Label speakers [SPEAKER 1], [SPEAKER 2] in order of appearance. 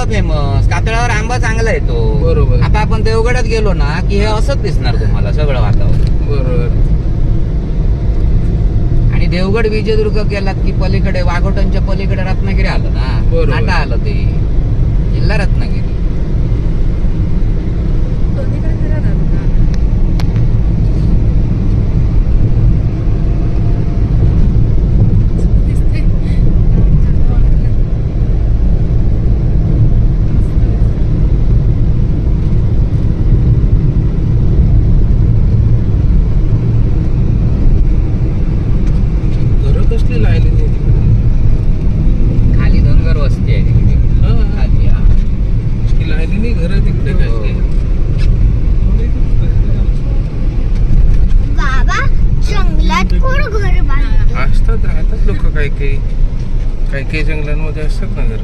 [SPEAKER 1] आंबा फेमस, कातळावर आंबा चांगला येतो.
[SPEAKER 2] बरोबर.
[SPEAKER 1] आता आपण देवगडात गेलो ना की हे असंच दिसणार तुम्हाला सगळं वातावरण.
[SPEAKER 2] बरोबर.
[SPEAKER 1] आणि देवगड विजयदुर्ग गेलात की पलीकडे वाघोटनच्या पलीकडे रत्नागिरी आलं ना,
[SPEAKER 2] बरोबर.
[SPEAKER 1] नाटा आलं ते जिल्हा रत्नागिरी.
[SPEAKER 2] घरं कसली लायली नाही तिकडे.
[SPEAKER 1] खाली धनगर वस्ती आहे तिकडे.
[SPEAKER 2] हा.
[SPEAKER 1] खाली, हा.
[SPEAKER 2] ती लायली नाही घरं तिकडे
[SPEAKER 1] हो.
[SPEAKER 2] कसली.
[SPEAKER 3] बाबा जंगलात कोण घर बांधतो?
[SPEAKER 2] असतात, राहतात लोक काही काही जंगलांमध्ये असतात ना घर.